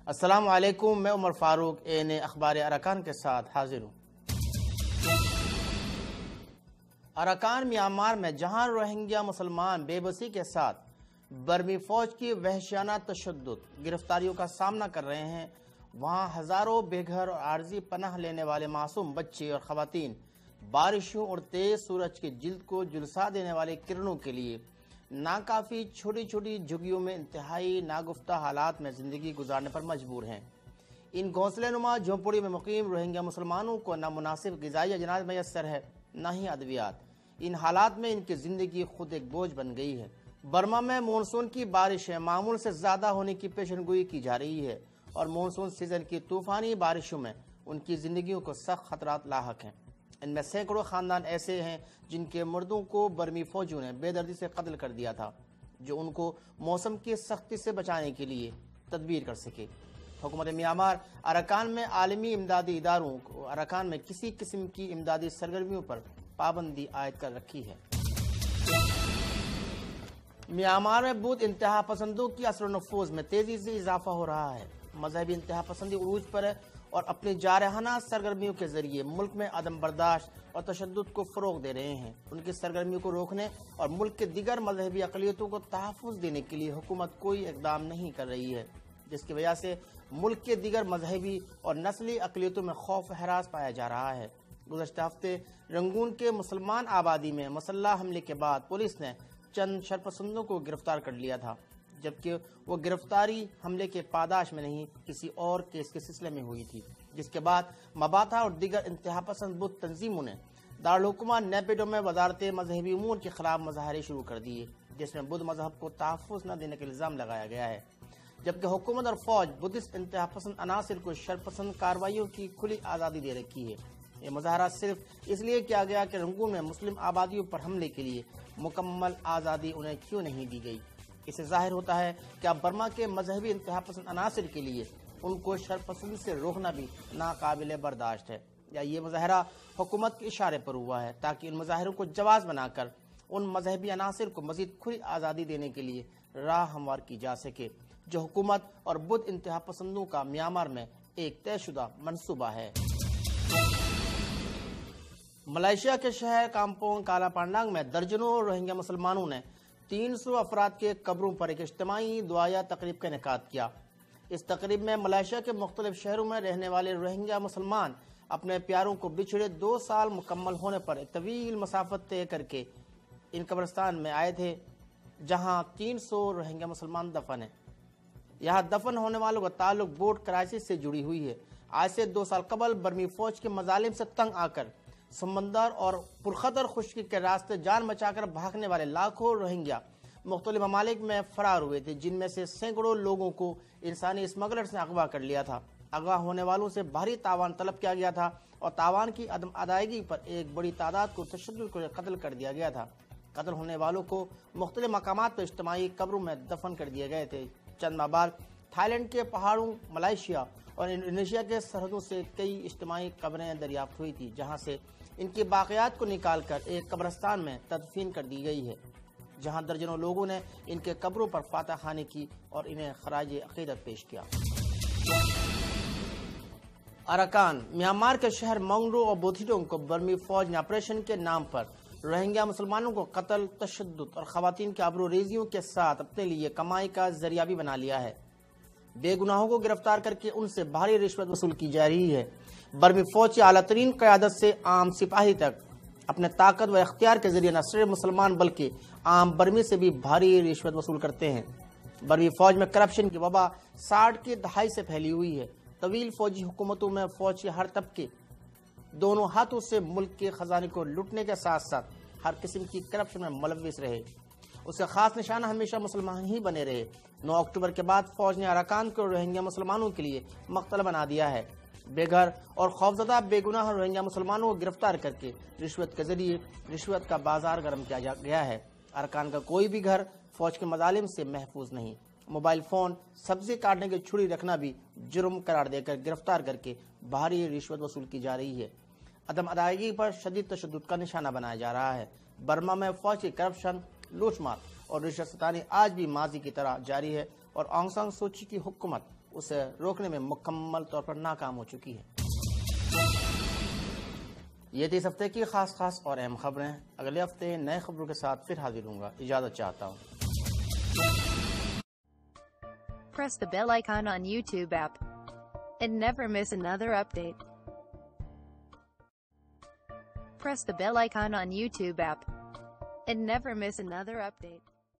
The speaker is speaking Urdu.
السلام علیکم، میں عمر فاروق اخبار اراکان کے ساتھ حاضر ہوں۔ اراکان میانمار میں جہاں روہنگیا مسلمان بے بسی کے ساتھ برمی فوج کی وحشیانہ تشدد گرفتاریوں کا سامنا کر رہے ہیں، وہاں ہزاروں بے گھر اور عارضی پناہ لینے والے معصوم بچے اور خواتین بارشوں اور تیز سورج کی جلد کو جھلسا دینے والے کرنوں کے لیے ناکافی چھوٹی چھوٹی جھگیوں میں انتہائی ناگفتہ حالات میں زندگی گزارنے پر مجبور ہیں۔ ان گھونسلے نما جھونپڑی میں مقیم روہنگیا مسلمانوں کو نہ مناسب غذائی اجناس میسر ہے، نہ ہی ادویات۔ ان حالات میں ان کی زندگی خود ایک بوجھ بن گئی ہے۔ برما میں مونسون کی بارشیں معمول سے زیادہ ہونے کی پیشن گوئی کی جا رہی ہے اور مونسون سیزن کی طوفانی بارشوں میں ان کی زندگیوں کو سخت خطرات لاحق ہیں۔ ان میں سینکڑوں خاندان ایسے ہیں جن کے مردوں کو برمی فوجیوں نے بے دردی سے قتل کر دیا تھا، جو ان کو موسم کی سختی سے بچانے کے لیے تدبیر کر سکے۔ حکومت میانمار اراکان میں عالمی امدادی اداروں کو اراکان میں کسی قسم کی امدادی سرگرمیوں پر پابندی عائد کر رکھی ہے۔ میانمار میں بدھ انتہا پسندوں کی اثر و نفوذ میں تیزی سے اضافہ ہو رہا ہے۔ مذہبی انتہا پسندی عروج پر ہے اور اپنی جارحانہ سرگرمیوں کے ذریعے ملک میں عدم برداشت اور تشدد کو فروغ دے رہے ہیں۔ ان کی سرگرمیوں کو روکنے اور ملک کے دیگر مذہبی اقلیتوں کو تحفظ دینے کے لیے حکومت کوئی اقدام نہیں کر رہی ہے، جس کی وجہ سے ملک کے دیگر مذہبی اور نسلی اقلیتوں میں خوف و ہراس پایا جا رہا ہے۔ گزشتہ ہفتے رنگون کے مسلمان آبادی میں مسلح حملے کے بعد پولیس نے چند شرپسندوں کو گرفتار کر لیا تھا، جبکہ وہ گرفتاری حملے کے پاداش میں نہیں کسی اور کیس کے سلسلے میں ہوئی تھی، جس کے بعد مباتا اور دیگر انتہا پسند بدھ تنظیموں نے دارالحکومہ نیپیڈو میں وزارت مذہبی امور کے خلاف مظاہرے شروع کر دیے، جس میں بدھ مذہب کو تحفظ نہ دینے کا الزام لگایا گیا ہے، جبکہ حکومت اور فوج بدھسٹ انتہا پسند عناصر کو شرپسند کارروائیوں کی کھلی آزادی دے رکھی ہے۔ یہ مظاہرہ صرف اس لیے کیا گیا کہ رنگون میں مسلم آبادیوں پر حملے کے لیے مکمل آزادی انہیں کیوں نہیں دی گئی۔ اس سے ظاہر ہوتا ہے کہ اب برما کے مذہبی انتہا پسند عناصر کے لیے ان کو شرپسندی سے روکنا بھی ناقابل برداشت ہے، یا یہ مظاہرہ حکومت کے اشارے پر ہوا ہے تاکہ ان مظاہروں کو جواز بنا کر ان مذہبی عناصر کو مزید کھلی آزادی دینے کے لیے راہ ہموار کی جا سکے، جو حکومت اور بدھ انتہا پسندوں کا میانمار میں ایک طے شدہ منصوبہ ہے۔ ملائیشیا کے شہر کامپونگ کالا پانڈانگ میں درجنوں روہنگیا مسلمانوں نے 300 افراد کے قبروں پر ایک اجتماعی دعائیہ تقریب کا انعقاد کیا۔ اس تقریب میں ملائیشیا کے مختلف شہروں میں رہنے والے روہنگیا مسلمان اپنے پیاروں کو بچھڑے 2 سال مکمل ہونے پر ایک طویل مسافت طے کر کے ان قبرستان میں آئے تھے، جہاں 300 روہنگیا مسلمان دفن ہیں۔ یہاں دفن ہونے والوں کا تعلق بورڈ کرائسس سے جڑی ہوئی ہے۔ آج سے 2 سال قبل برمی فوج کے مظالم سے تنگ آ کر سمندر اور پرخطر خشکی کے راستے جان بچا کر بھاگنے والے لاکھوں روہنگیا مختلف ممالک میں فرار ہوئے تھے، جن میں سے سینکڑوں لوگوں کو انسانی اسمگلرز نے اغوا کر لیا تھا۔ اغوا ہونے والوں سے بھاری تاوان طلب کیا گیا تھا اور تاوان کی عدم ادائیگی پر ایک بڑی تعداد کو تشدد کو قتل کر دیا گیا تھا۔ قتل ہونے والوں کو مختلف مقامات پر اجتماعی قبروں میں دفن کر دیے گئے تھے۔ چند ماہ بعد تھائی لینڈ کے پہاڑوں، ملائیشیا اور انڈونیشیا کے سرحدوں سے کئی اجتماعی قبریں دریافت ہوئی تھی، جہاں سے ان کی باقیات کو نکال کر ایک قبرستان میں تدفین کر دی گئی ہے، جہاں درجنوں لوگوں نے ان کے قبروں پر فاتح خوانی کی اور انہیں خراج عقیدت پیش کیا۔ اراکان میانمار کے شہر مونگڈو اور بوتھیڈونگ کو برمی فوج نے آپریشن کے نام پر روہنگیا مسلمانوں کو قتل، تشدد اور خواتین کے آبرو ریزیوں کے ساتھ اپنے لیے کمائی کا ذریعہ بھی بنا لیا ہے۔ بے گناہوں کو گرفتار کر کے ان سے بھاری رشوت وصول کی جا رہی ہے۔ برمی فوج کی اعلیٰ ترین قیادت سے عام سپاہی تک اپنے طاقت و اختیار کے ذریعے نہ صرف مسلمان بلکہ عام برمی سے بھی بھاری رشوت وصول کرتے ہیں۔ برمی فوج میں کرپشن کی وبا 60 کی دہائی سے پھیلی ہوئی ہے۔ طویل فوجی حکومتوں میں فوج کے ہر طبقے دونوں ہاتھوں سے ملک کے خزانے کو لوٹنے کے ساتھ ساتھ ہر قسم کی کرپشن میں ملوث رہے۔ اس کا خاص نشانہ ہمیشہ مسلمان ہی بنے رہے۔ 9 اکتوبر کے بعد فوج نے اراکان کو روہنگیا مسلمانوں کے لیے مقتل بنا دیا ہے۔ بے گھر اور خوفزدہ بے گناہ روہنگیا مسلمانوں کو گرفتار کر کے رشوت کے ذریعے رشوت کا بازار گرم کیا گیا ہے۔ اراکان کا کوئی بھی گھر فوج کے مظالم سے محفوظ نہیں۔ موبائل فون، سبزی کاٹنے کی چھری رکھنا بھی جرم قرار دے کر گرفتار کر کے بھاری رشوت وصول کی جا رہی ہے۔ عدم ادائیگی پر شدید تشدد کا نشانہ بنایا جا رہا ہے۔ برما میں فوج کی کرپشن، لوٹ مار اور رشوت ستانی آج بھی ماضی کی طرح جاری ہے اور آنگ سان سوچی کی حکومت اسے روکنے میں مکمل طور پر ناکام ہو چکی ہے۔ یہ تھی اس ہفتے کی خاص اور اہم خبریں۔ اگلے ہفتے نئے خبروں کے ساتھ پھر حاضر ہوں گا، اجازت چاہتا ہوں۔ Press the bell icon on YouTube app and never miss another update. Press the bell icon on YouTube app and never miss another update.